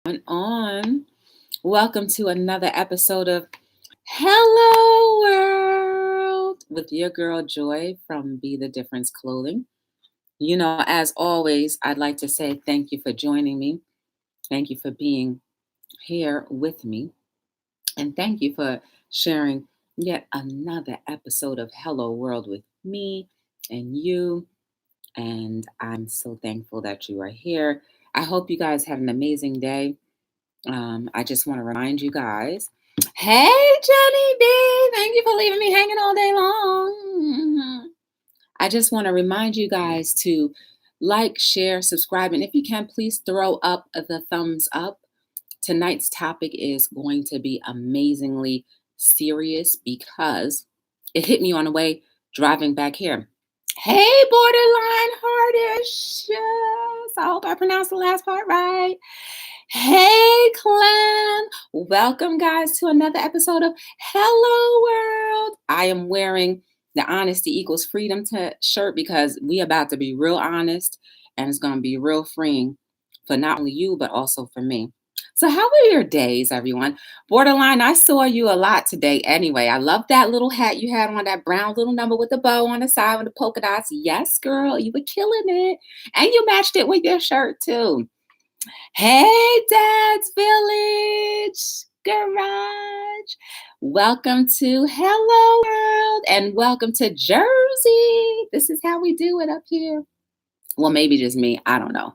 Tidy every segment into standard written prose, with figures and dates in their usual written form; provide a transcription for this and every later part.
On. Welcome to another episode of Hello World with your girl Joy from Be the Difference Clothing. As always, I'd like to say thank you for joining me. Thank you for being here with me. And thank you for sharing yet another episode of Hello World with me and you. And I'm so thankful that you are here. I hope you guys have an amazing day. I just want to remind you guys, hey, Jenny B, thank you for leaving me hanging all day long. I just want to remind you guys to like, share, subscribe, and if you can, please throw up the thumbs up. Tonight's topic is going to be amazingly serious because it hit me on the way driving back here. Hey, borderline heartish. Yes, I hope I pronounced the last part right. Hey, Clan. Welcome, guys, to another episode of Hello World. I am wearing the Honesty Equals Freedom shirt because we about to be real honest, and it's going to be real freeing for not only you, but also for me. So how were your days, everyone? Borderline, I saw you a lot today anyway. I love that little hat you had on, that brown little number with the bow on the side with the polka dots. Yes, girl, you were killing it. And you matched it with your shirt, too. Hey, Dad's Village Garage. Welcome to Hello World and welcome to Jersey. This is how we do it up here. Well, maybe just me. I don't know.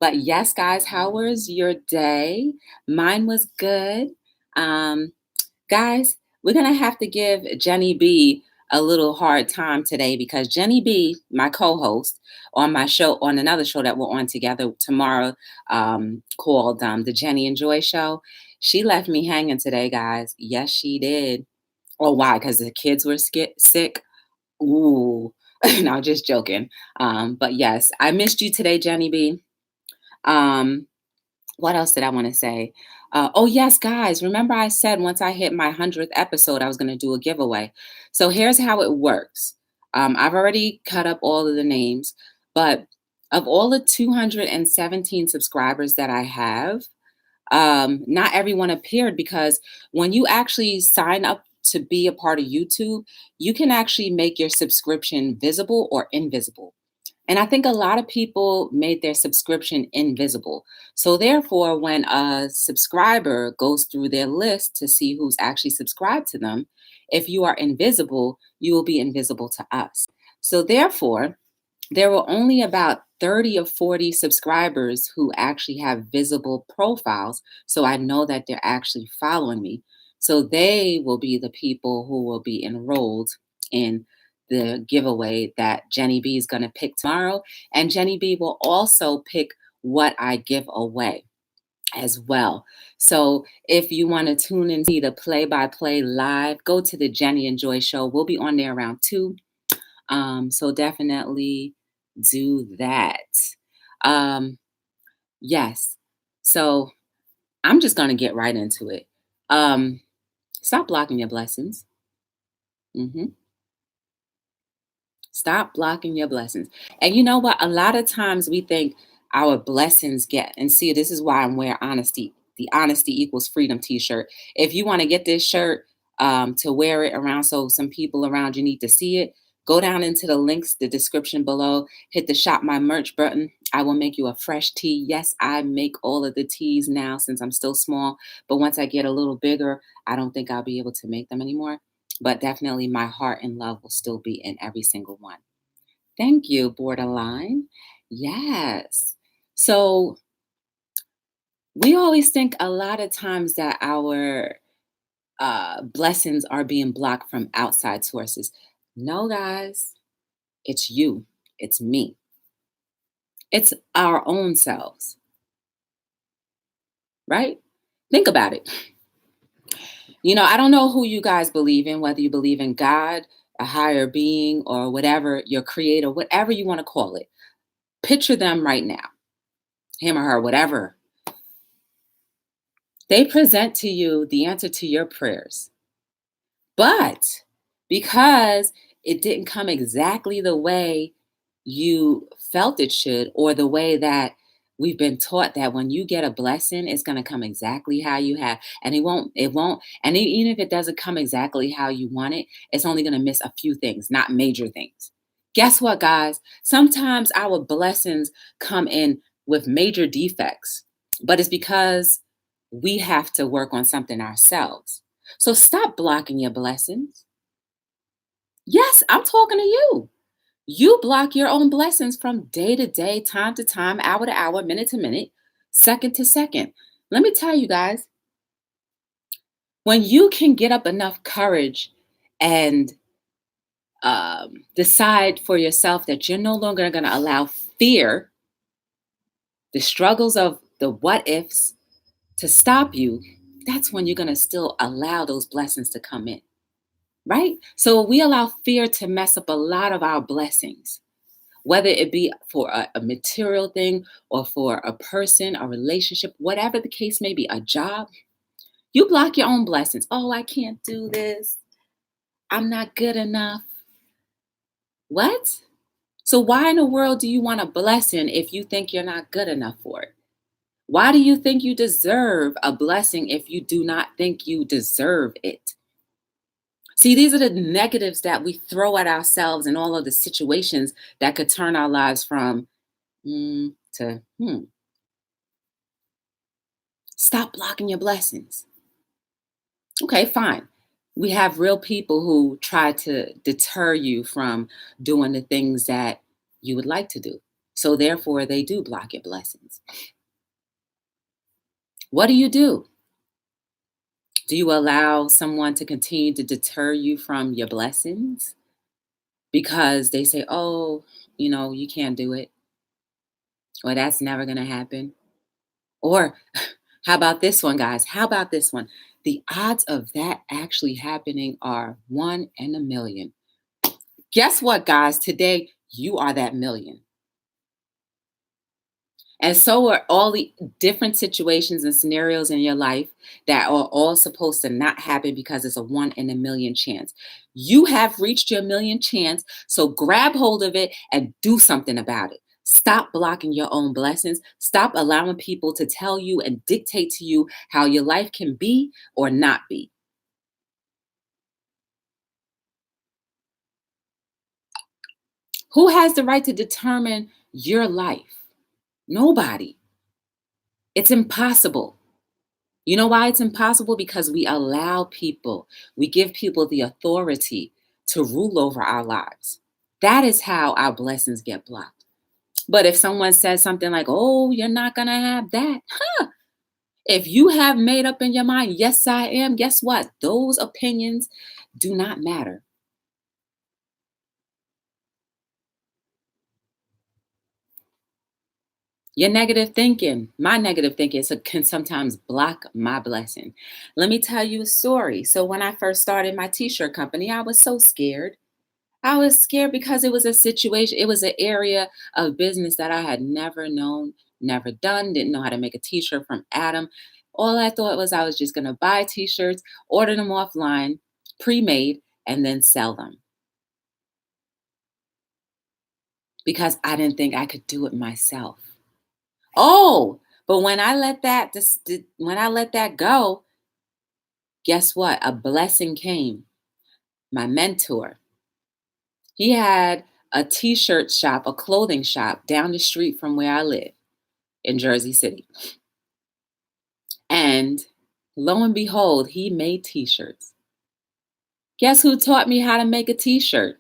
But yes, guys, how was your day? Mine was good. Guys, we're going to have to give Jenny B a little hard time today because Jenny B, my co-host on my show, on another show that we're on together tomorrow, called the Jenny and Joy Show, she left me hanging today, guys. Yes, she did. Oh, why? Because the kids were sick. Ooh, no, just joking. But yes, I missed you today, Jenny B. What else did I want to say? Oh, yes, guys. Remember I said once I hit my 100th episode, I was going to do a giveaway. So here's how it works. I've already cut up all of the names, but of all the 217 subscribers that I have, not everyone appeared because when you actually sign up to be a part of YouTube, you can actually make your subscription visible or invisible. And I think a lot of people made their subscription invisible. So therefore, when a subscriber goes through their list to see who's actually subscribed to them, if you are invisible, you will be invisible to us. So therefore, there were only about 30 or 40 subscribers who actually have visible profiles. So I know that they're actually following me. So they will be the people who will be enrolled in the giveaway that Jenny B is going to pick tomorrow. And Jenny B will also pick what I give away as well. So if you want to tune in, see the play-by-play live, go to the Jenny and Joy Show. We'll be on there around 2. So definitely do that. Yes. So I'm just going to get right into it. Stop blocking your blessings. Stop blocking your blessings. And you know what? A lot of times we think our blessings and see, this is why I'm wearing the Honesty Equals Freedom t-shirt. If you want to get this shirt to wear it around so some people around you need to see it, go down into the links, the description below, hit the shop my merch button. I will make you a fresh tee. Yes, I make all of the tees now since I'm still small. But once I get a little bigger, I don't think I'll be able to make them anymore. But definitely my heart and love will still be in every single one. Thank you, Borderline. Yes. So we always think a lot of times that our blessings are being blocked from outside sources. No, guys, it's you. It's me. It's our own selves. Right? Think about it. I don't know who you guys believe in, whether you believe in God, a higher being, or whatever, your creator, whatever you want to call it. Picture them right now, him or her, whatever. They present to you the answer to your prayers. But because it didn't come exactly the way you felt it should, or the way that We've been taught that when you get a blessing, it's going to come exactly how you have. And it won't. And even if it doesn't come exactly how you want it, it's only going to miss a few things, not major things. Guess what, guys? Sometimes our blessings come in with major defects, but it's because we have to work on something ourselves. So stop blocking your blessings. Yes, I'm talking to you. You block your own blessings from day to day, time to time, hour to hour, minute to minute, second to second. Let me tell you guys, when you can get up enough courage and decide for yourself that you're no longer going to allow fear, the struggles of the what ifs to stop you, that's when you're going to still allow those blessings to come in, right? So we allow fear to mess up a lot of our blessings, whether it be for a material thing or for a person, a relationship, whatever the case may be, a job. You block your own blessings. Oh, I can't do this. I'm not good enough. What? So why in the world do you want a blessing if you think you're not good enough for it? Why do you think you deserve a blessing if you do not think you deserve it? See, these are the negatives that we throw at ourselves in all of the situations that could turn our lives from to Stop blocking your blessings. Okay, fine. We have real people who try to deter you from doing the things that you would like to do. So therefore, they do block your blessings. What do? Do you allow someone to continue to deter you from your blessings because they say, oh, you can't do it, or that's never going to happen? Or how about this one, guys? How about this one? The odds of that actually happening are 1 in a million. Guess what, guys? Today, you are that million. And so are all the different situations and scenarios in your life that are all supposed to not happen because it's a 1 in a million chance. You have reached your million chance, so grab hold of it and do something about it. Stop blocking your own blessings. Stop allowing people to tell you and dictate to you how your life can be or not be. Who has the right to determine your life? Nobody. It's impossible. You know why it's impossible? Because we give people the authority to rule over our lives. That is how our blessings get blocked. But if someone says something like, oh, you're not going to have that, if you have made up in your mind, yes, I am, guess what? Those opinions do not matter. Your negative thinking, my negative thinking, can sometimes block my blessing. Let me tell you a story. So when I first started my t-shirt company, I was so scared. I was scared because it was a situation, it was an area of business that I had never known, never done, didn't know how to make a t-shirt from Adam. All I thought was I was just going to buy t-shirts, order them offline, pre-made, and then sell them because I didn't think I could do it myself. Oh, but when I let that go, guess what? A blessing came. My mentor, he had a t-shirt shop, a clothing shop down the street from where I live in Jersey City. And lo and behold, he made t-shirts. Guess who taught me how to make a t-shirt?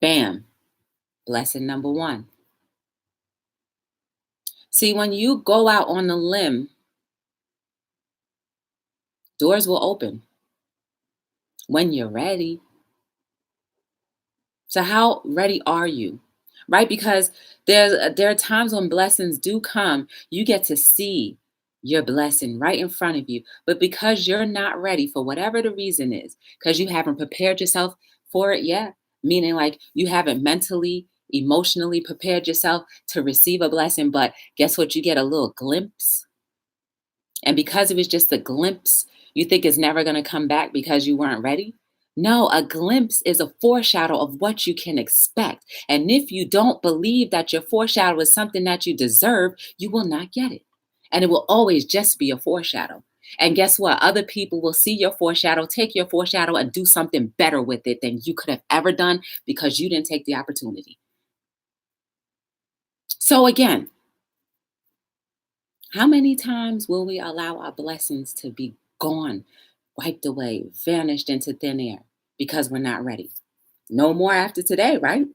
Bam. Blessing number one. See, when you go out on a limb, doors will open when you're ready. So how ready are you? Right? Because there are times when blessings do come, you get to see your blessing right in front of you. But because you're not ready for whatever the reason is, because you haven't prepared yourself for it yet, meaning like you haven't mentally, emotionally prepared yourself to receive a blessing, but guess what? You get a little glimpse. And because it was just a glimpse, you think it's never going to come back because you weren't ready. No, a glimpse is a foreshadow of what you can expect. And if you don't believe that your foreshadow is something that you deserve, you will not get it. And it will always just be a foreshadow. And guess what? Other people will see your foreshadow, take your foreshadow, and do something better with it than you could have ever done because you didn't take the opportunity. So, again, how many times will we allow our blessings to be gone, wiped away, vanished into thin air because we're not ready? No more after today, right?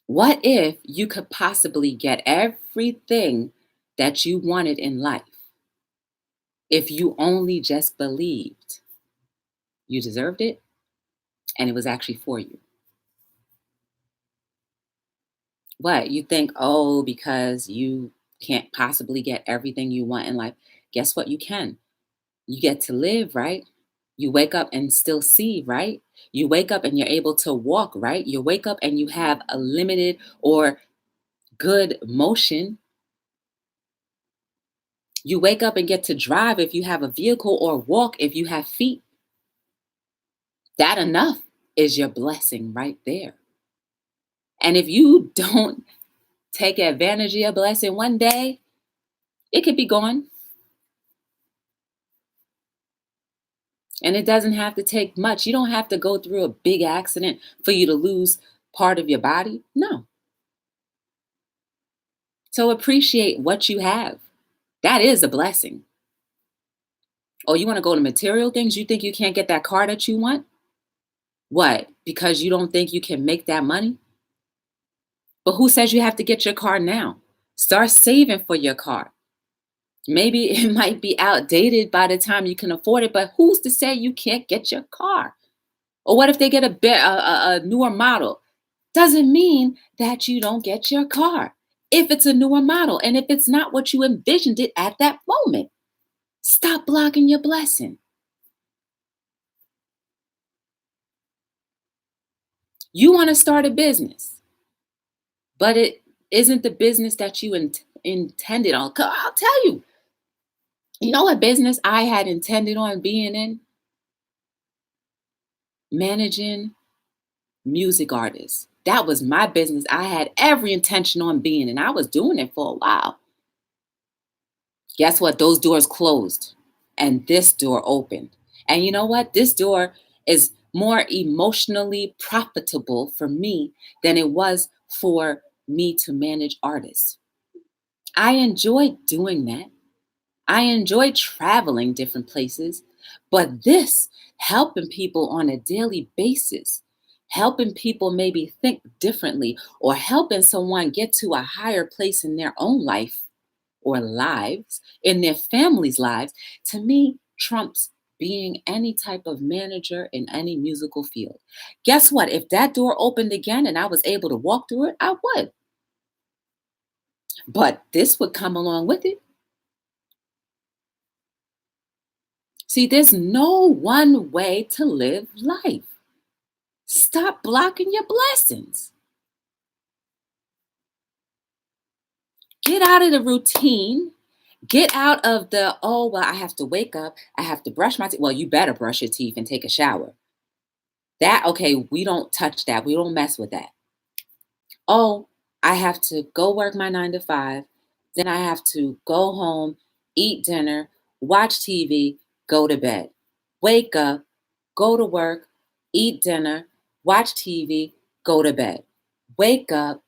What if you could possibly get everything that you wanted in life if you only just believed you deserved it and it was actually for you? What? You think, oh, because you can't possibly get everything you want in life. Guess what? You can. You get to live, right? You wake up and still see, right? You wake up and you're able to walk, right? You wake up and you have a limited or good motion. You wake up and get to drive if you have a vehicle or walk if you have feet. That enough is your blessing right there. And if you don't take advantage of your blessing one day, it could be gone. And it doesn't have to take much. You don't have to go through a big accident for you to lose part of your body. No. So appreciate what you have. That is a blessing. Oh, you want to go to material things? You think you can't get that car that you want? What? Because you don't think you can make that money? But who says you have to get your car now? Start saving for your car. Maybe it might be outdated by the time you can afford it, but who's to say you can't get your car? Or what if they get a newer model? Doesn't mean that you don't get your car if it's a newer model and if it's not what you envisioned it at that moment. Stop blocking your blessing. You want to start a business, but it isn't the business that you intended on. 'Cause I'll tell you, you know what business I had intended on being in? Managing music artists. That was my business. I had every intention on being, and I was doing it for a while. Guess what? Those doors closed and this door opened. And you know what? This door is more emotionally profitable for me than it was for me to manage artists. I enjoy doing that. I enjoy traveling different places, but this helping people on a daily basis, helping people maybe think differently, or helping someone get to a higher place in their own life or lives, in their families' lives, to me trumps being any type of manager in any musical field. Guess what? If that door opened again and I was able to walk through it, I would. But this would come along with it. See, there's no one way to live life. Stop blocking your blessings. Get out of the routine. Get out of the, oh, well, I have to wake up. I have to brush my teeth. Well, you better brush your teeth and take a shower. That, okay, we don't touch that. We don't mess with that. Oh, I have to go work my 9 to 5. Then I have to go home, eat dinner, watch TV, go to bed. Wake up, go to work, eat dinner, watch TV, go to bed. Wake up,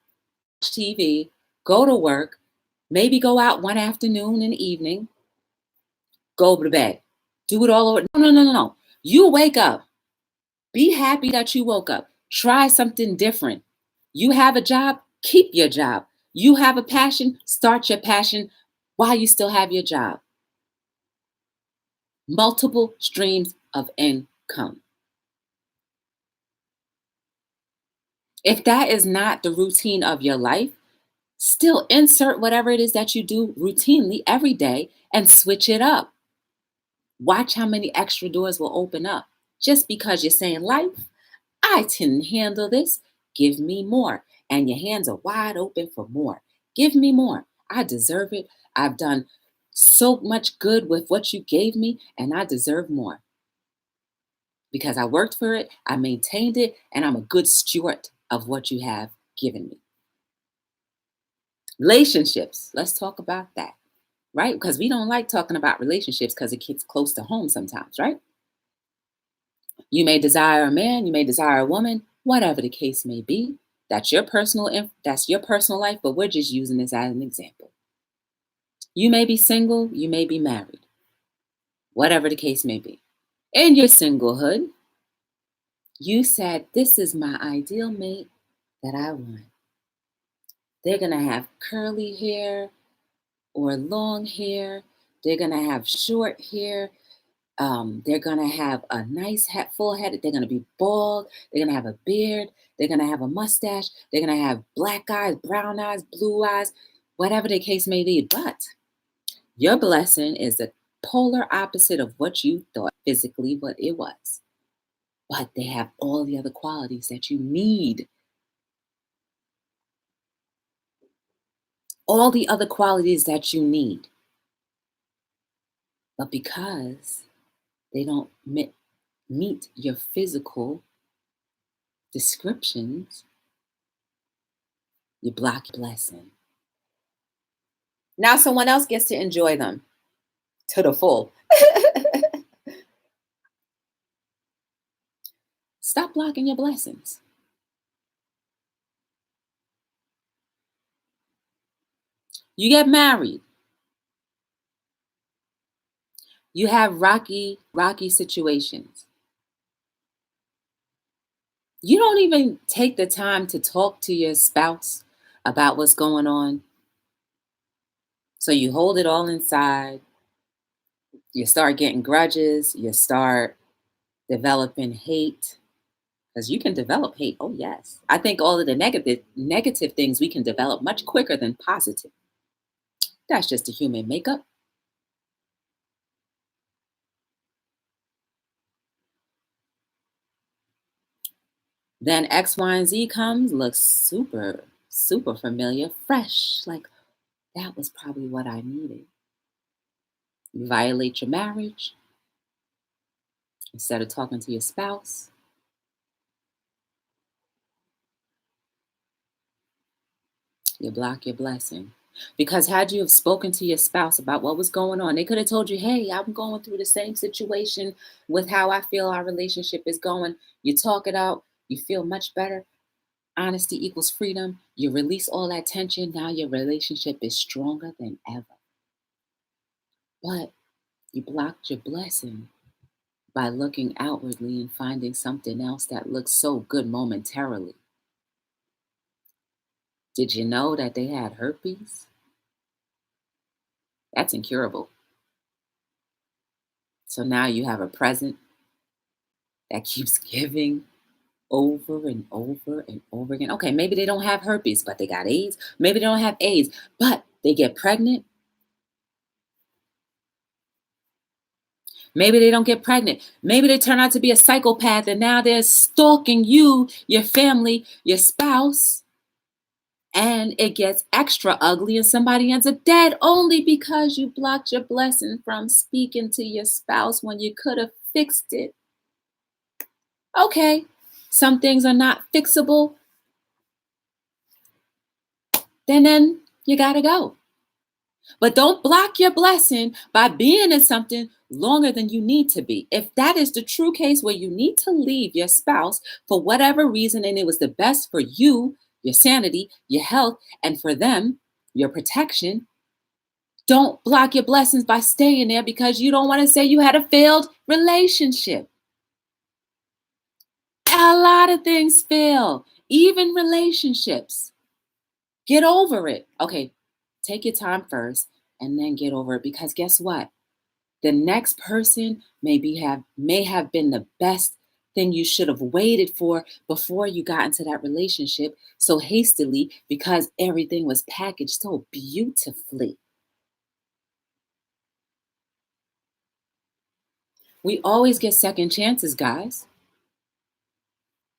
watch TV, go to work, maybe go out one afternoon and evening, go to bed. Do it all over. No, no, no, no, no. You wake up. Be happy that you woke up. Try something different. You have a job, keep your job. You have a passion, start your passion while you still have your job. Multiple streams of income. If that is not the routine of your life, still insert whatever it is that you do routinely every day and switch it up. Watch how many extra doors will open up. Just because you're saying, life, I can handle this. Give me more. And your hands are wide open for more. Give me more. I deserve it. I've done so much good with what you gave me, and I deserve more. because I worked for it, I maintained it, and I'm a good steward of what you have given me. Relationships, let's talk about that, right? Because we don't like talking about relationships because it gets close to home sometimes, right? You may desire a man, you may desire a woman, whatever the case may be. That's your personal life, but we're just using this as an example. You may be single, you may be married, whatever the case may be. In your singlehood, you said, this is my ideal mate that I want. They're going to have curly hair or long hair. They're going to have short hair. They're going to have a nice full head. They're going to be bald. They're going to have a beard. They're going to have a mustache. They're going to have black eyes, brown eyes, blue eyes, whatever the case may be. But your blessing is the polar opposite of what you thought physically what it was. But they have all the other qualities that you need. All the other qualities that you need. But because they don't meet your physical descriptions, you block your blessing. Now someone else gets to enjoy them to the full. Stop blocking your blessings. You get married. You have rocky situations. You don't even take the time to talk to your spouse about what's going on. So you hold it all inside. You start getting grudges. You start developing hate. Because you can develop hate. Oh, yes. I think all of the negative things we can develop much quicker than positive. That's just a human makeup. Then X, Y, and Z comes, looks super, super familiar, fresh. Like, that was probably what I needed. You violate your marriage. Instead of talking to your spouse, you block your blessing. Because had you have spoken to your spouse about what was going on, they could have told you, hey, I'm going through the same situation with how I feel our relationship is going. You talk it out, you feel much better. Honesty equals freedom. You release all that tension. Now your relationship is stronger than ever. But you blocked your blessing by looking outwardly and finding something else that looks so good momentarily. Did you know that they had herpes? That's incurable. So now you have a present that keeps giving over and over and over again. Okay, maybe they don't have herpes, but they got AIDS. Maybe they don't have AIDS, but they get pregnant. Maybe they don't get pregnant. Maybe they turn out to be a psychopath and now they're stalking you, your family, your spouse. And it gets extra ugly and somebody ends up dead only because you blocked your blessing from speaking to your spouse when you could have fixed it. Okay, some things are not fixable. Then you gotta go. But don't block your blessing by being in something longer than you need to be. If that is the true case where you need to leave your spouse for whatever reason and it was the best for you, your sanity, your health, and for them, your protection, don't block your blessings by staying there because you don't want to say you had a failed relationship. A lot of things fail, even relationships. Get over it. Okay, take your time first and then get over it because guess what? The next person may have been the best thing you should have waited for before you got into that relationship so hastily because everything was packaged so beautifully. We always get second chances, guys.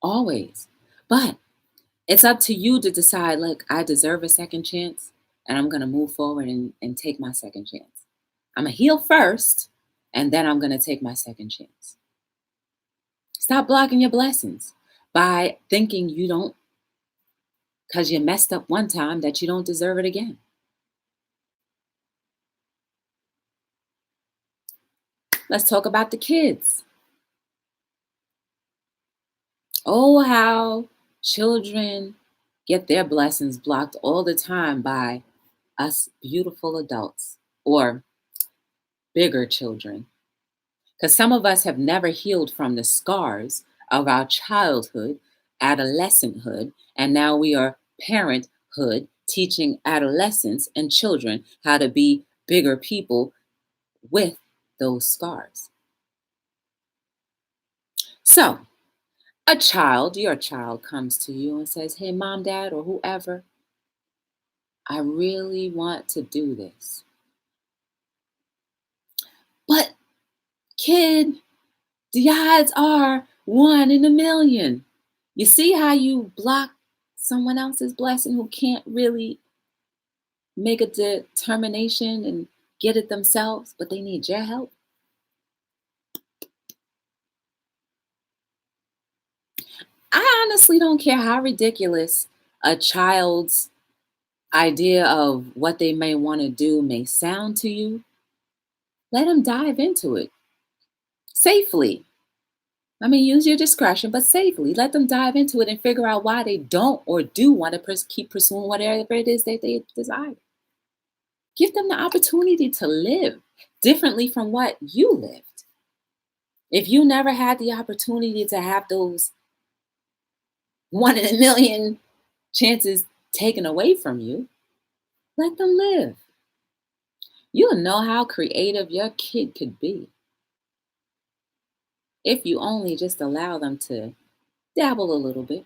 Always. But it's up to you to decide, like, I deserve a second chance and I'm going to move forward and take my second chance. I'm going to heal first and then I'm going to take my second chance. Stop blocking your blessings by thinking you don't, because you messed up one time, that you don't deserve it again. Let's talk about the kids. Oh, how children get their blessings blocked all the time by us beautiful adults or bigger children. Because some of us have never healed from the scars of our childhood, adolescenthood, and now we are parenthood, teaching adolescents and children how to be bigger people with those scars. So, your child comes to you and says, "Hey, mom, dad, or whoever, I really want to do this. But, kid, the odds are 1 in a million." You see how you block someone else's blessing who can't really make a determination and get it themselves, but they need your help? I honestly don't care how ridiculous a child's idea of what they may want to do may sound to you. Let them dive into it safely. I mean, use your discretion, but safely. Let them dive into it and figure out why they don't or do want to keep pursuing whatever it is that they desire. Give them the opportunity to live differently from what you lived. If you never had the opportunity to have those 1 in a million chances taken away from you, let them live. You'll know how creative your kid could be if you only just allow them to dabble a little bit.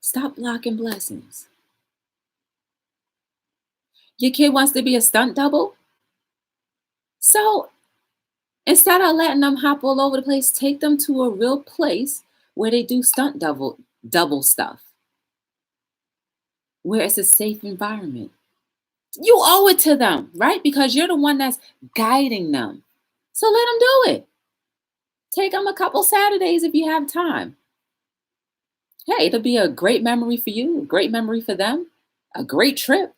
Stop blocking blessings. Your kid wants to be a stunt double? So instead of letting them hop all over the place, take them to a real place where they do stunt double stuff, where it's a safe environment. You owe it to them, right? Because you're the one that's guiding them. So let them do it. Take them a couple Saturdays if you have time. Hey, it'll be a great memory for you, a great memory for them, a great trip,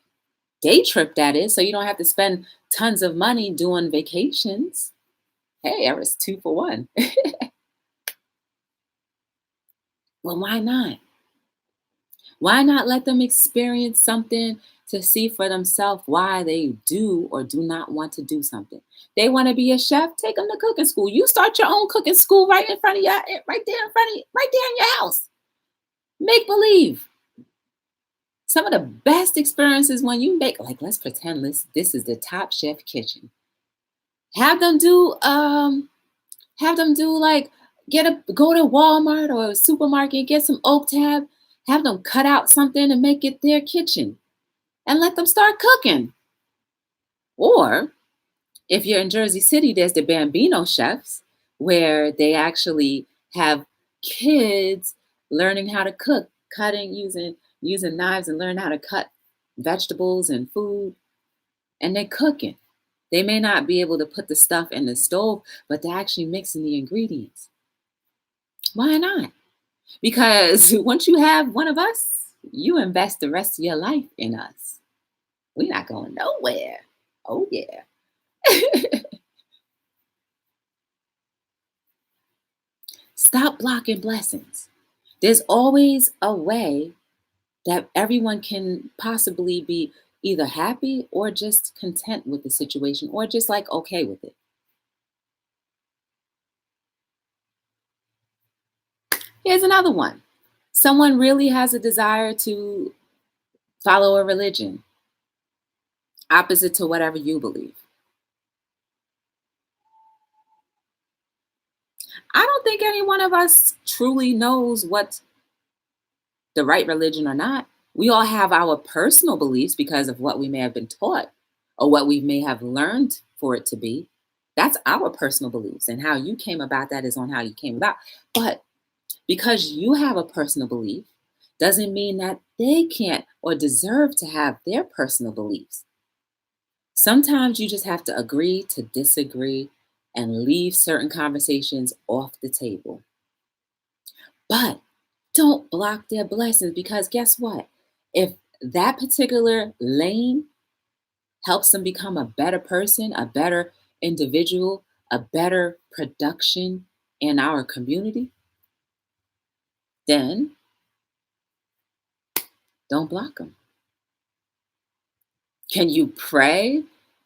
day trip that is, so you don't have to spend tons of money doing vacations. Hey, I was 2 for 1. Well, why not? Why not let them experience something to see for themselves why they do or do not want to do something? They want to be a chef, take them to cooking school. You start your own cooking school right in front of you, right there in front of you, right there in your house. Make believe. Some of the best experiences when you make, like, let's pretend this is the Top Chef kitchen. Have them do like go to Walmart or a supermarket, get some oak tab, have them cut out something and make it their kitchen and let them start cooking. Or if you're in Jersey City, there's the Bambino chefs where they actually have kids learning how to cook, cutting using knives and learn how to cut vegetables and food, and they're cooking. They may not be able to put the stuff in the stove, but they're actually mixing the ingredients. Why not? Because once you have one of us, you invest the rest of your life in us. We're not going nowhere. Oh, yeah. Stop blocking blessings. There's always a way that everyone can possibly be either happy or just content with the situation or just like okay with it. Here's another one. Someone really has a desire to follow a religion opposite to whatever you believe. I don't think any one of us truly knows what's the right religion or not. We all have our personal beliefs because of what we may have been taught or what we may have learned for it to be. That's our personal beliefs, and how you came about that is on how you came about. But because you have a personal belief doesn't mean that they can't or deserve to have their personal beliefs. Sometimes you just have to agree to disagree and leave certain conversations off the table. But don't block their blessings, because guess what? If that particular lane helps them become a better person, a better individual, a better production in our community, then don't block them. Can you pray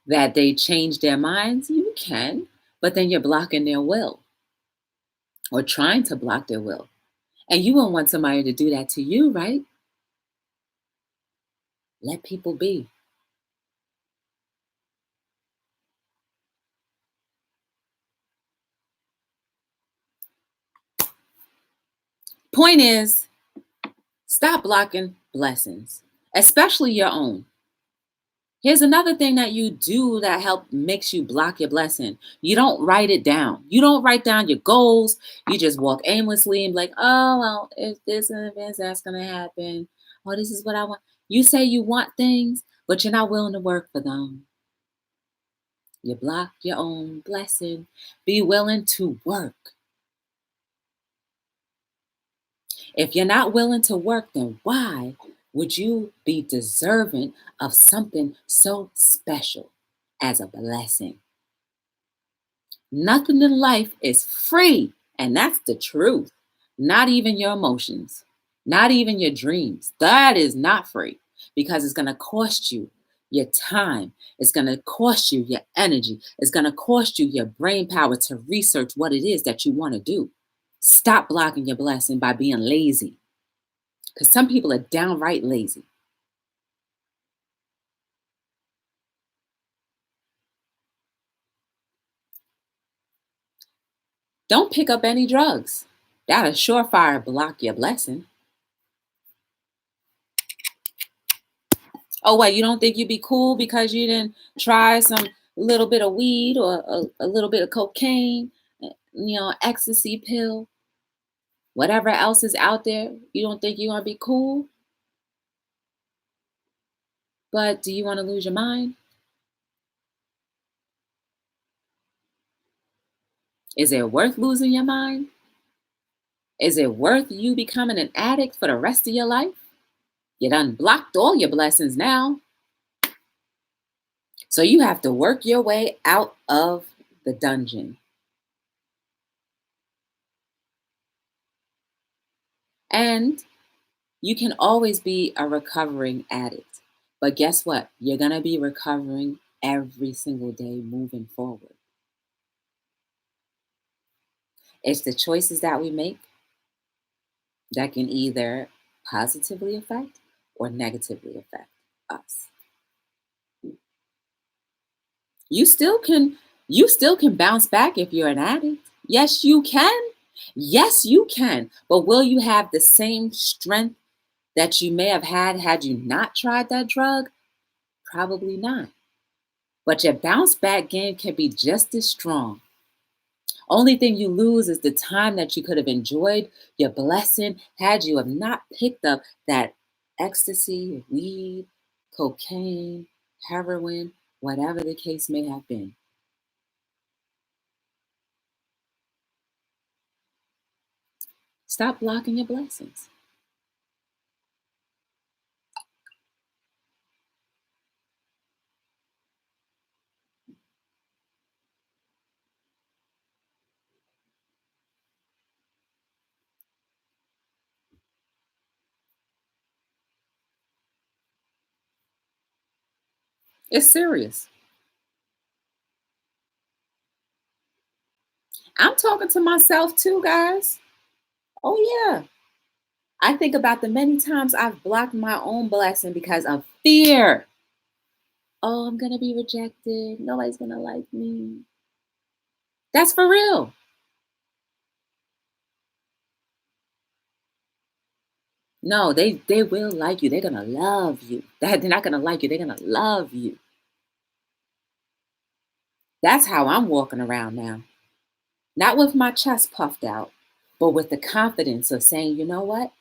that they change their minds? You can, but then you're blocking their will or trying to block their will. And you won't want somebody to do that to you, right? Let people be. Point is, stop blocking blessings, especially your own. Here's another thing that you do that makes you block your blessing. You don't write it down. You don't write down your goals. You just walk aimlessly and be like, oh, well, if this event that's going to happen, oh, this is what I want. You say you want things, but you're not willing to work for them. You block your own blessing. Be willing to work. If you're not willing to work, then why would you be deserving of something so special as a blessing? Nothing in life is free, and that's the truth. Not even your emotions, not even your dreams. That is not free, because it's going to cost you your time. It's going to cost you your energy. It's going to cost you your brain power to research what it is that you want to do. Stop blocking your blessing by being lazy, because some people are downright lazy. Don't pick up any drugs. That'll surefire block your blessing. Oh, what? You don't think you'd be cool because you didn't try some little bit of weed or a little bit of cocaine, ecstasy pill, whatever else is out there? You don't think you're going to be cool? But do you want to lose your mind? Is it worth losing your mind? Is it worth you becoming an addict for the rest of your life? You done blocked all your blessings now. So you have to work your way out of the dungeon. And you can always be a recovering addict. But guess what? You're going to be recovering every single day moving forward. It's the choices that we make that can either positively affect or negatively affect us. You still can bounce back if you're an addict. Yes, you can. Yes, you can. But will you have the same strength that you may have had you not tried that drug? Probably not. But your bounce back game can be just as strong. Only thing you lose is the time that you could have enjoyed your blessing had you have not picked up that ecstasy, weed, cocaine, heroin, whatever the case may have been. Stop blocking your blessings. It's serious. I'm talking to myself too, guys. Oh, yeah. I think about the many times I've blocked my own blessing because of fear. Oh, I'm going to be rejected. Nobody's going to like me. That's for real. No, they will like you. They're going to love you. They're not going to like you. They're going to love you. That's how I'm walking around now. Not with my chest puffed out, but with the confidence of saying, you know what?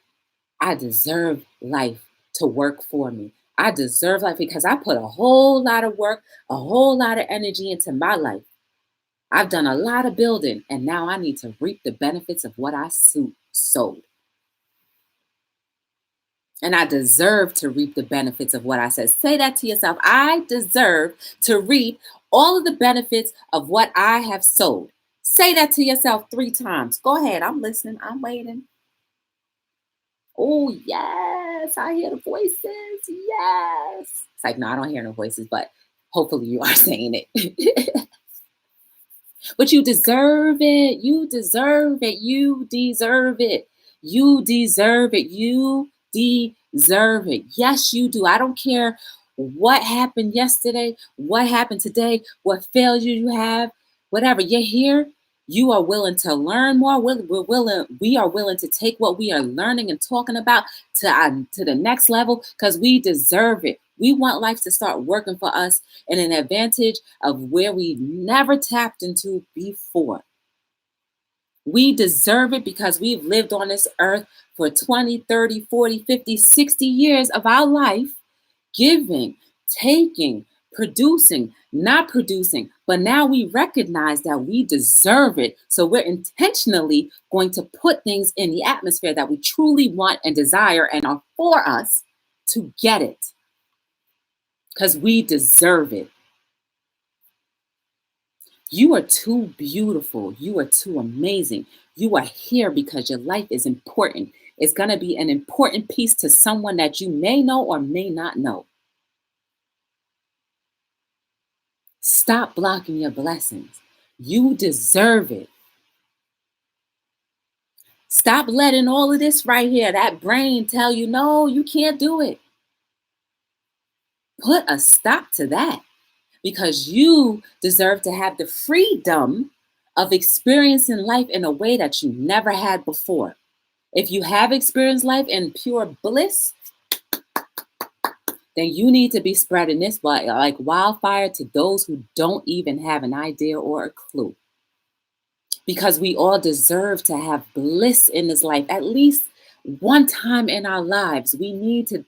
I deserve life to work for me. I deserve life because I put a whole lot of work, a whole lot of energy into my life. I've done a lot of building, and now I need to reap the benefits of what I sowed. And I deserve to reap the benefits of what I said. Say that to yourself. I deserve to reap all of the benefits of what I have sowed. Say that to yourself 3 times. Go ahead. I'm listening. I'm waiting. Oh, yes. I hear the voices. Yes. It's like, no, I don't hear no voices, but hopefully you are saying it. But you deserve it. You deserve it. You deserve it. You deserve it. You deserve it. Yes, you do. I don't care what happened yesterday, what happened today, what failure you have, whatever. You're here. You are willing to learn more. We are willing to take what we are learning and talking about to the next level because we deserve it. We want life to start working for us in an advantage of where we've never tapped into before. We deserve it because we've lived on this earth for 20, 30, 40, 50, 60 years of our life, giving, taking, producing, not producing. But now we recognize that we deserve it. So we're intentionally going to put things in the atmosphere that we truly want and desire and are for us to get it because we deserve it. You are too beautiful. You are too amazing. You are here because your life is important. It's going to be an important piece to someone that you may know or may not know. Stop blocking your blessings. You deserve it. Stop letting all of this right here, that brain tell you, no, you can't do it. Put a stop to that because you deserve to have the freedom of experiencing life in a way that you never had before. If you have experienced life in pure bliss, then you need to be spreading this like wildfire to those who don't even have an idea or a clue. Because we all deserve to have bliss in this life at least one time in our lives. We need to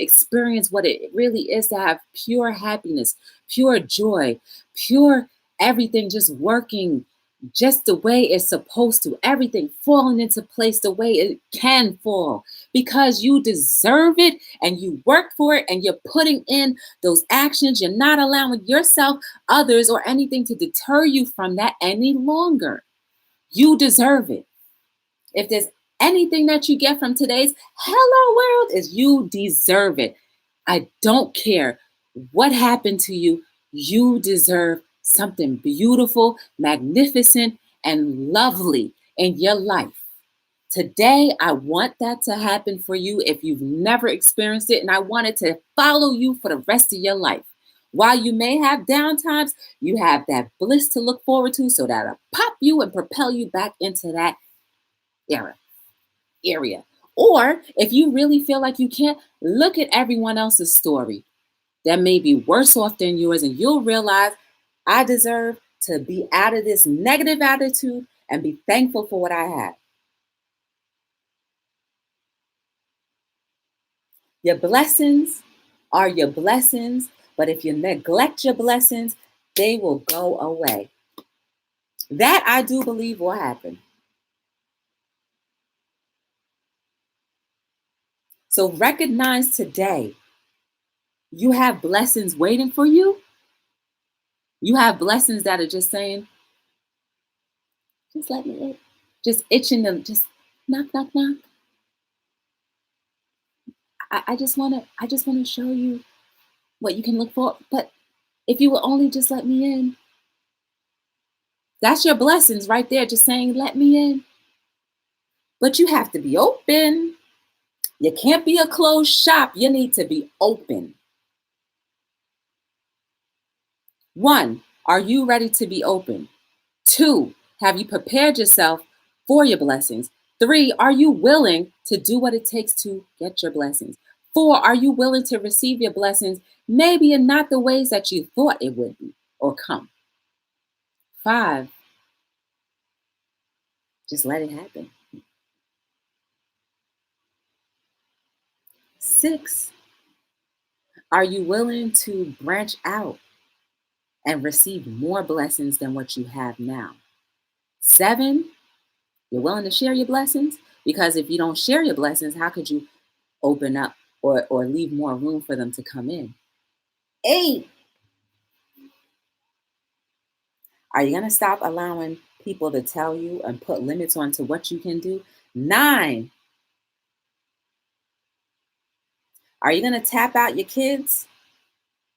experience what it really is to have pure happiness, pure joy, pure everything just working just the way it's supposed to, everything falling into place the way it can fall because you deserve it and you work for it and you're putting in those actions. You're not allowing yourself, others, or anything to deter you from that any longer. You deserve it. If there's anything that you get from today's hello world is you deserve it. I don't care what happened to you. You deserve something beautiful, magnificent, and lovely in your life. Today, I want that to happen for you if you've never experienced it, and I want it to follow you for the rest of your life. While you may have downtimes, you have that bliss to look forward to so that'll pop you and propel you back into that area. Or if you really feel like you can't, look at everyone else's story that may be worse off than yours, and you'll realize I deserve to be out of this negative attitude and be thankful for what I have. Your blessings are your blessings, but if you neglect your blessings, they will go away. That I do believe will happen. So recognize today you have blessings waiting for you. You have blessings that are just saying, just let me in. Just itching them, just knock, knock, knock. I just wanna show you what you can look for. But if you will only just let me in, that's your blessings right there, just saying, let me in. But you have to be open. You can't be a closed shop. You need to be open. 1, are you ready to be open? 2, have you prepared yourself for your blessings? 3, are you willing to do what it takes to get your blessings? 4, are you willing to receive your blessings, maybe in not the ways that you thought it would be or come? 5, just let it happen. 6, are you willing to branch out and receive more blessings than what you have now. 7, you're willing to share your blessings, because if you don't share your blessings, how could you open up or leave more room for them to come in? 8, are you going to stop allowing people to tell you and put limits onto what you can do? 9, are you going to tap out your kids?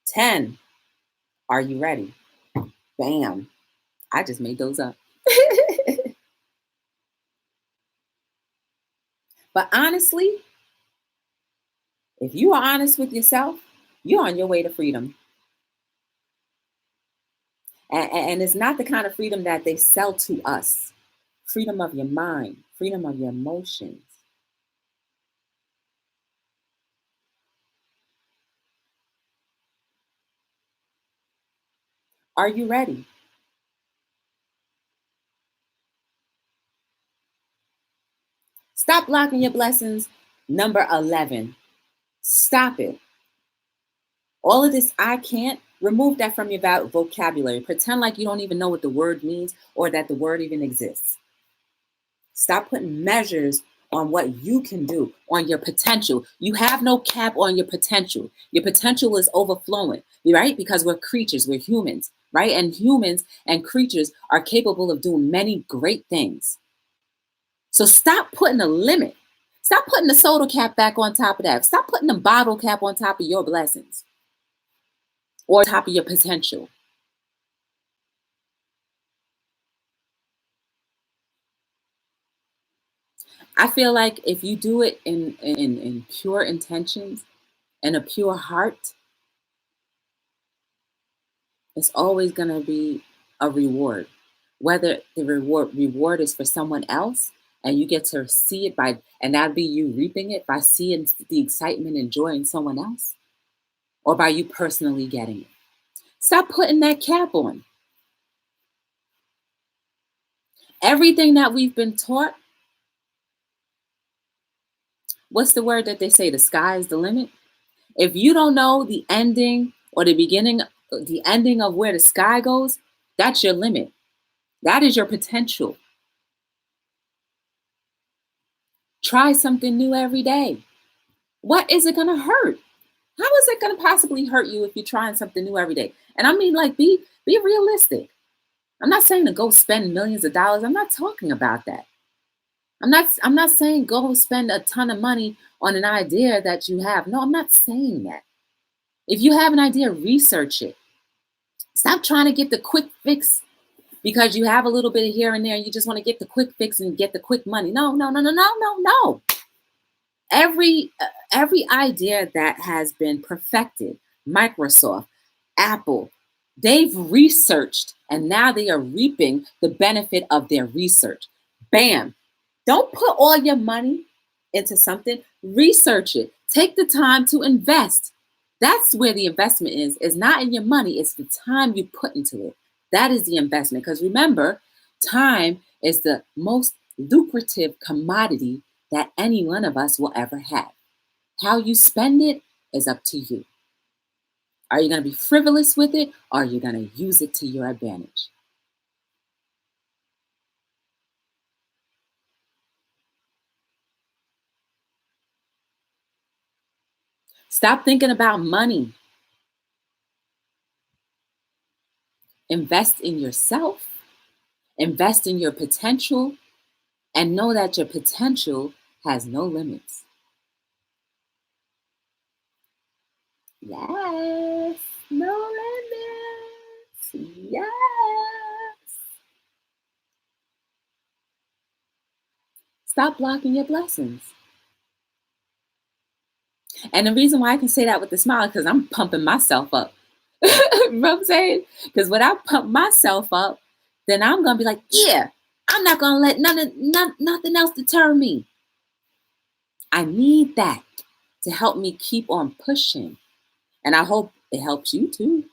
10, are you ready? Bam. I just made those up. But honestly, if you are honest with yourself, you're on your way to freedom. And it's not the kind of freedom that they sell to us. Freedom of your mind, freedom of your emotions. Are you ready? Stop blocking your blessings. Number 11. Stop it. All of this I can't, remove that from your vocabulary. Pretend like you don't even know what the word means or that the word even exists. Stop putting measures on what you can do, on your potential. You have no cap on your potential. Your potential is overflowing, right? Because we're creatures, we're humans, right? And humans and creatures are capable of doing many great things. So stop putting a limit. Stop putting the soda cap back on top of that. Stop putting the bottle cap on top of your blessings or top of your potential. I feel like if you do it in pure intentions and a pure heart, it's always going to be a reward. Whether the reward is for someone else and you get to see it by, and that'd be you reaping it by seeing the excitement and joy in someone else, or by you personally getting it. Stop putting that cap on. Everything that we've been taught, what's the word that they say? The sky is the limit. If you don't know the ending or the ending of where the sky goes, that's your limit. That is your potential. Try something new every day. What is it going to hurt? How is it going to possibly hurt you if you're trying something new every day? And I mean, like, be realistic. I'm not saying to go spend millions of dollars. I'm not talking about that. I'm not saying go spend a ton of money on an idea that you have. No, I'm not saying that. If you have an idea, research it. Stop trying to get the quick fix because you have a little bit of here and there and you just want to get the quick fix and get the quick money. No, no, no, no, no, no, no. Every idea that has been perfected, Microsoft, Apple, they've researched and now they are reaping the benefit of their research. Bam. Don't put all your money into something. Research it. Take the time to invest. That's where the investment is not in your money. It's the time you put into it. That is the investment. Because remember, time is the most lucrative commodity that any one of us will ever have. How you spend it is up to you. Are you going to be frivolous with it, or are you going to use it to your advantage? Stop thinking about money. Invest in yourself, invest in your potential, and know that your potential has no limits. Yes, no limits. Yes. Stop blocking your blessings. And the reason why I can say that with a smile is because I'm pumping myself up. You know what I'm saying? Because when I pump myself up, then I'm gonna be like, yeah, I'm not gonna let nothing else deter me. I need that to help me keep on pushing. And I hope it helps you too.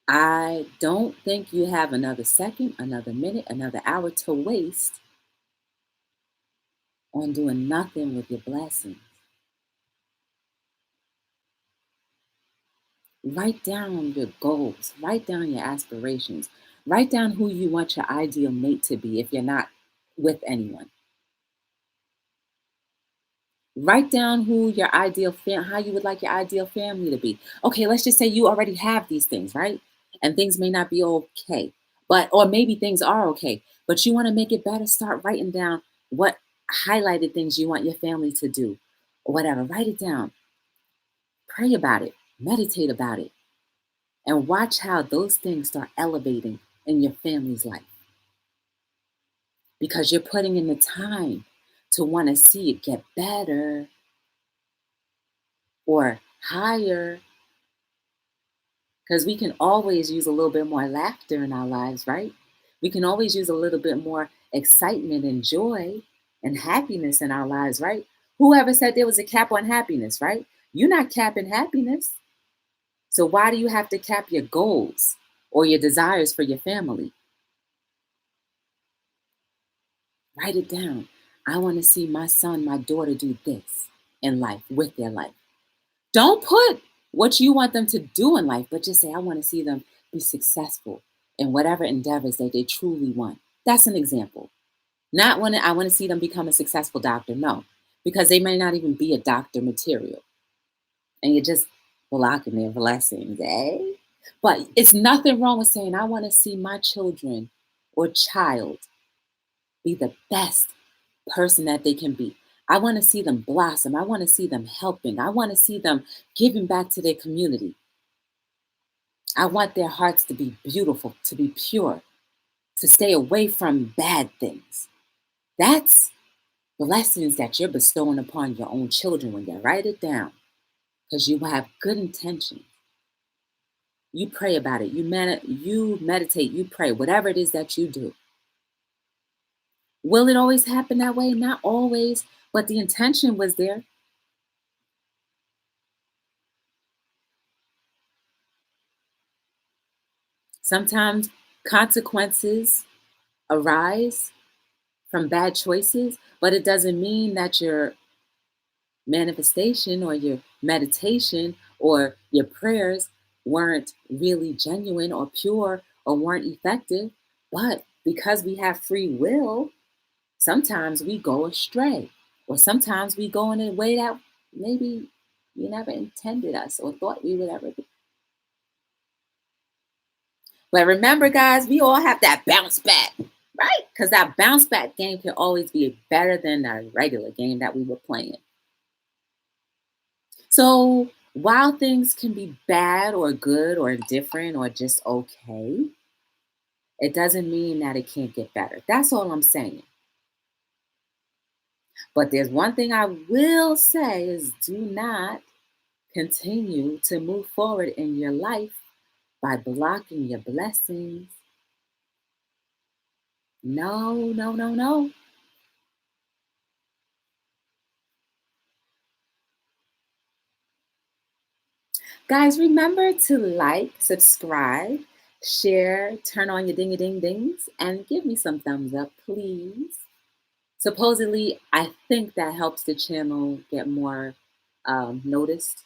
I don't think you have another second, another minute, another hour to waste on doing nothing with your blessings. Write down your goals, write down your aspirations, write down who you want your ideal mate to be if you're not with anyone. Write down who your how you would like your ideal family to be. Okay, let's just say you already have these things, right? And things may not be okay, or maybe things are okay, but you want to make it better. Start writing down what highlighted things you want your family to do, or whatever. Write it down, pray about it, meditate about it, and watch how those things start elevating in your family's life because you're putting in the time to want to see it get better or higher. Because we can always use a little bit more laughter in our lives, right? We can always use a little bit more excitement and joy and happiness in our lives, right? Whoever said there was a cap on happiness, right? You're not capping happiness. So why do you have to cap your goals or your desires for your family? Write it down. I want to see my son, my daughter do this in life with their life. Don't put what you want them to do in life, but just say, I want to see them be successful in whatever endeavors that they truly want. That's an example. Not when I want to see them become a successful doctor. No, because they may not even be a doctor material. And you're just blocking their blessings, eh? But it's nothing wrong with saying, I want to see my children or child be the best person that they can be. I want to see them blossom. I want to see them helping. I want to see them giving back to their community. I want their hearts to be beautiful, to be pure, to stay away from bad things. That's blessings that you're bestowing upon your own children when you write it down because you have good intention. You pray about it. You meditate, you pray, whatever it is that you do. Will it always happen that way? Not always, but the intention was there. Sometimes consequences arise from bad choices, but it doesn't mean that your manifestation or your meditation or your prayers weren't really genuine or pure or weren't effective. But because we have free will, sometimes we go astray, or sometimes we go in a way that maybe you never intended us or thought we would ever be. But remember, guys, we all have that bounce back, right? Because that bounce back game can always be better than the regular game that we were playing. So while things can be bad or good or different or just okay, it doesn't mean that it can't get better. That's all I'm saying. But there's one thing I will say is do not continue to move forward in your life by blocking your blessings. No, no, no, no. Guys, remember to like, subscribe, share, turn on your ding a ding dings, and give me some thumbs up, please. Supposedly, I think that helps the channel get more noticed.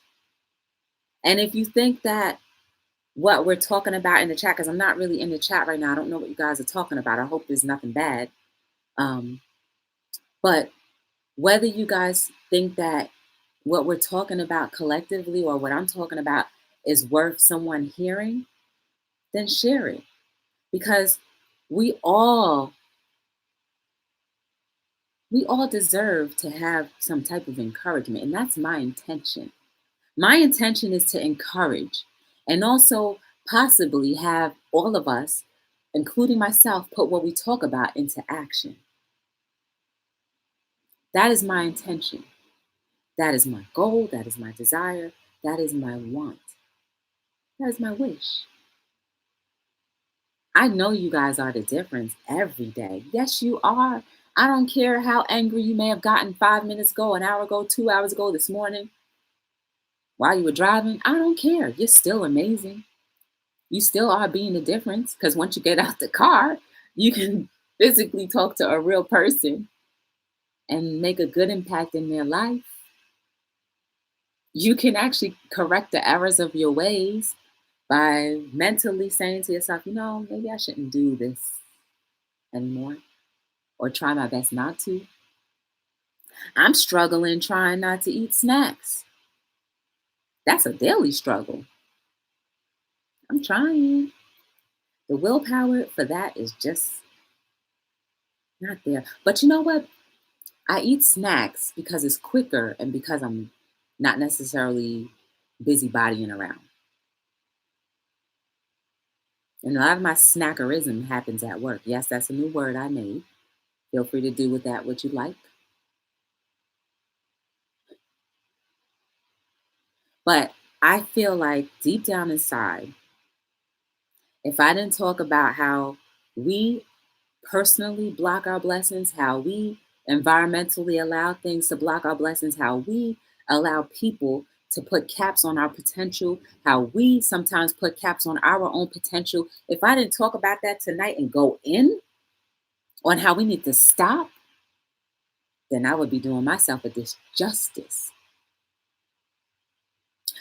And if you think that what we're talking about in the chat, because I'm not really in the chat right now, I don't know what you guys are talking about. I hope there's nothing bad. But whether you guys think that what we're talking about collectively or what I'm talking about is worth someone hearing, then share it. Because we all deserve to have some type of encouragement. And that's my intention. My intention is to encourage and also possibly have all of us, including myself, put what we talk about into action. That is my intention. That is my goal. That is my desire. That is my want. That is my wish. I know you guys are the difference every day. Yes, you are. I don't care how angry you may have gotten 5 minutes ago, an hour ago, 2 hours ago, this morning, while you were driving. I don't care. You're still amazing. You still are being the difference because once you get out the car, you can physically talk to a real person and make a good impact in their life, you can actually correct the errors of your ways by mentally saying to yourself, maybe I shouldn't do this anymore or try my best not to. I'm struggling trying not to eat snacks. That's a daily struggle. I'm trying. The willpower for that is just not there. But you know what? I eat snacks because it's quicker and because I'm not necessarily busybodying around. And a lot of my snackerism happens at work. Yes, that's a new word I made. Feel free to do with that what you like. But I feel like deep down inside, if I didn't talk about how we personally block our blessings, how we environmentally allow things to block our blessings, how we allow people to put caps on our potential, how we sometimes put caps on our own potential. If I didn't talk about that tonight and go in on how we need to stop, then I would be doing myself a disjustice.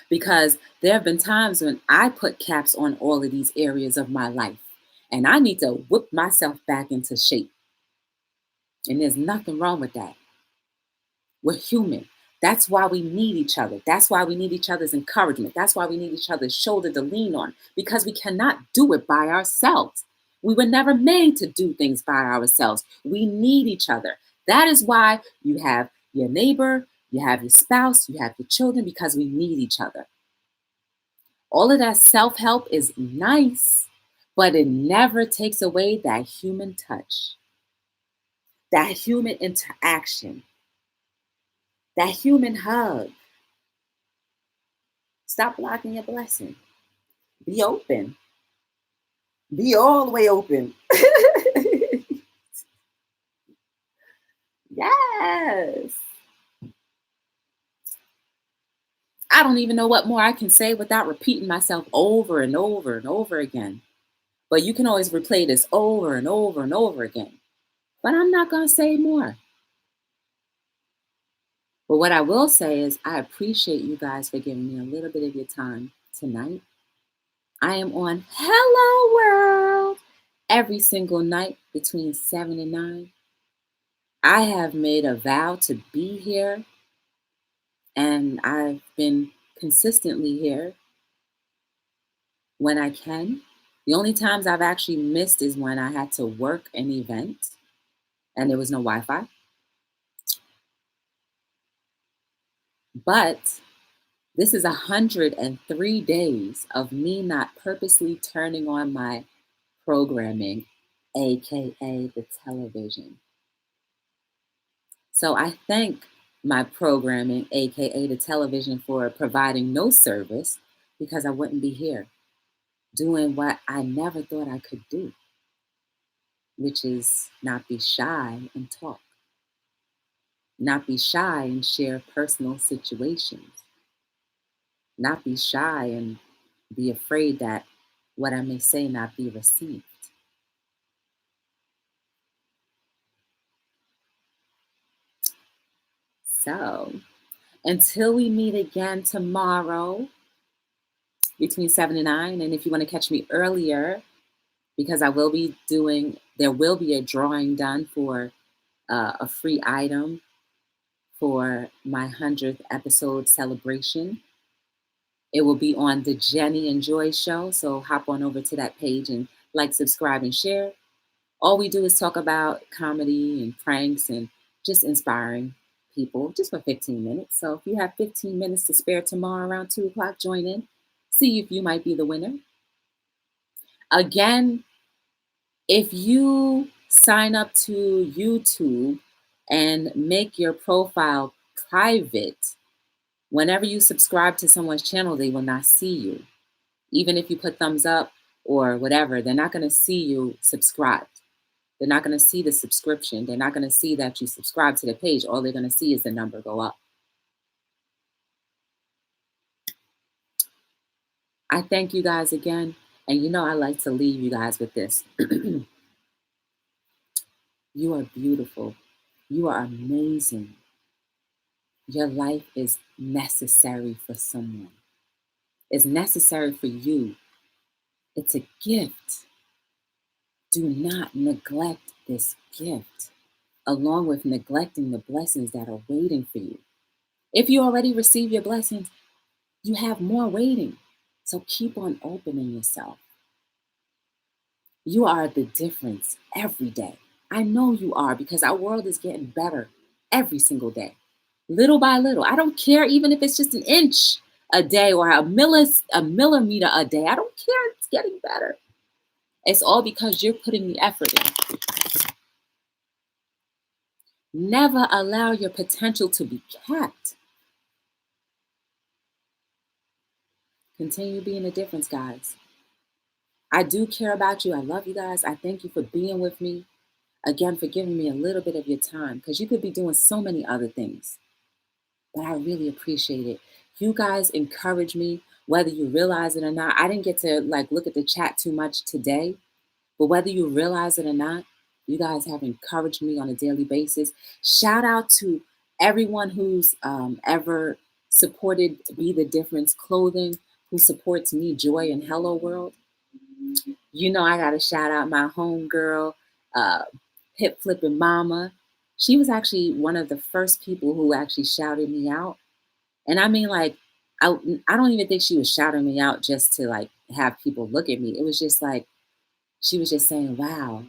Because there have been times when I put caps on all of these areas of my life, and I need to whip myself back into shape. And there's nothing wrong with that. We're human. That's why we need each other. That's why we need each other's encouragement. That's why we need each other's shoulder to lean on, because we cannot do it by ourselves. We were never made to do things by ourselves. We need each other. That is why you have your neighbor, you have your spouse, you have your children, because we need each other. All of that self-help is nice, but it never takes away that human touch, that human interaction, that human hug. Stop blocking your blessing. Be open. Be all the way open. Yes. I don't even know what more I can say without repeating myself over and over and over again. But you can always replay this over and over and over again. But I'm not going to say more. But what I will say is I appreciate you guys for giving me a little bit of your time tonight. I am on Hello World every single night between 7 and 9. I have made a vow to be here, and I've been consistently here when I can. The only times I've actually missed is when I had to work an event and there was no Wi-Fi. But this is 103 days of me not purposely turning on my programming, AKA the television. So I thank my programming, AKA the television, for providing no service, because I wouldn't be here doing what I never thought I could do, which is not be shy and talk, not be shy and share personal situations, not be shy and be afraid that what I may say not be received. So until we meet again tomorrow between 7 and 9, and if you want to catch me earlier, because there will be a drawing done for a free item for my 100th episode celebration. It will be on the Jenny and Joy show. So hop on over to that page and like, subscribe, and share. All we do is talk about comedy and pranks and just inspiring people just for 15 minutes. So if you have 15 minutes to spare tomorrow around 2 o'clock, join in. See if you might be the winner. Again, if you sign up to YouTube and make your profile private, whenever you subscribe to someone's channel, they will not see you. Even if you put thumbs up or whatever, they're not going to see you subscribed. They're not going to see the subscription. They're not going to see that you subscribe to the page. All they're going to see is the number go up. I thank you guys again. And I like to leave you guys with this. You are beautiful. You are amazing. Your life is necessary for someone. It's necessary for you. It's a gift. Do not neglect this gift, along with neglecting the blessings that are waiting for you. If you already receive your blessings, you have more waiting. So keep on opening yourself. You are the difference every day. I know you are, because our world is getting better every single day, little by little. I don't care even if it's just an inch a day or a millimeter a day. I don't care. It's getting better. It's all because you're putting the effort in. Never allow your potential to be capped. Continue being a difference, guys. I do care about you. I love you guys. I thank you for being with me. Again, for giving me a little bit of your time, because you could be doing so many other things. But I really appreciate it. You guys encourage me, whether you realize it or not. I didn't get to look at the chat too much today, but whether you realize it or not, you guys have encouraged me on a daily basis. Shout out to everyone who's ever supported Be the Difference Clothing, who supports me, Joy, and Hello World. You know, I got to shout out my homegirl, uh, Hip Flipping Mama. She was actually one of the first people who actually shouted me out. And I mean, I don't even think she was shouting me out just to have people look at me. It was just she was just saying, wow,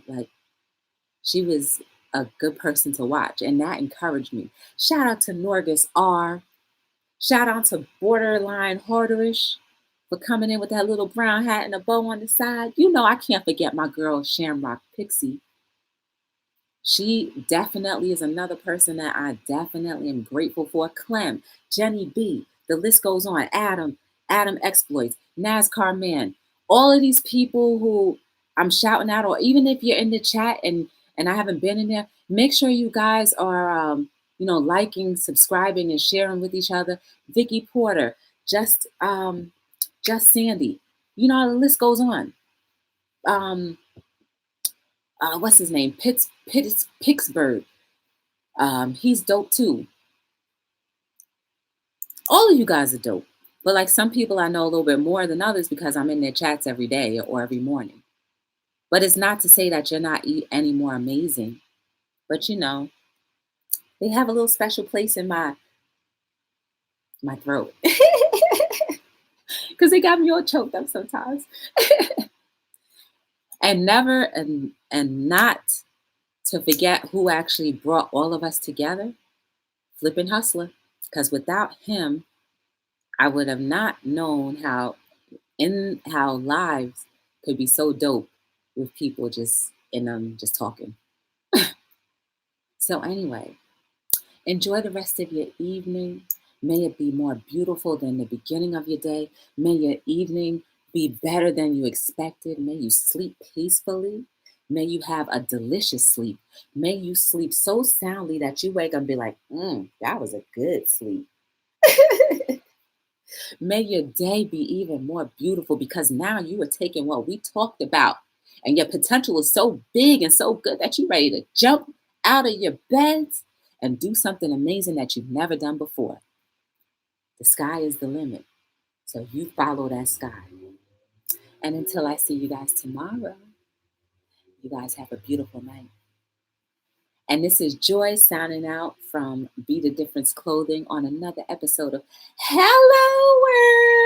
she was a good person to watch. And that encouraged me. Shout out to Norgus R. Shout out to Borderline Harderish for coming in with that little brown hat and a bow on the side. You know, I can't forget my girl Shamrock Pixie. She definitely is another person that I definitely am grateful for. Clem, Jenny B, the list goes on. Adam Exploits, NASCAR Man, all of these people who I'm shouting out, or even if you're in the chat and I haven't been in there, make sure you guys are liking, subscribing, and sharing with each other. Vicky Porter, just Sandy, the list goes on. What's his name? Pittsburgh. He's dope too. All of you guys are dope. But some people I know a little bit more than others because I'm in their chats every day or every morning. But it's not to say that you're not any more amazing. But they have a little special place in my throat. Because they got me all choked up sometimes. And never and not to forget who actually brought all of us together, Flippin' Hustler. Because without him, I would have not known how lives could be so dope with people just talking. So anyway, enjoy the rest of your evening. May it be more beautiful than the beginning of your day. May your evening be better than you expected. May you sleep peacefully. May you have a delicious sleep. May you sleep so soundly that you wake up and be like, that was a good sleep. May your day be even more beautiful, because now you are taking what we talked about and your potential is so big and so good that you're ready to jump out of your beds and do something amazing that you've never done before. The sky is the limit. So you follow that sky. And until I see you guys tomorrow, you guys have a beautiful night. And this is Joy signing out from Be the Difference Clothing on another episode of Hello World.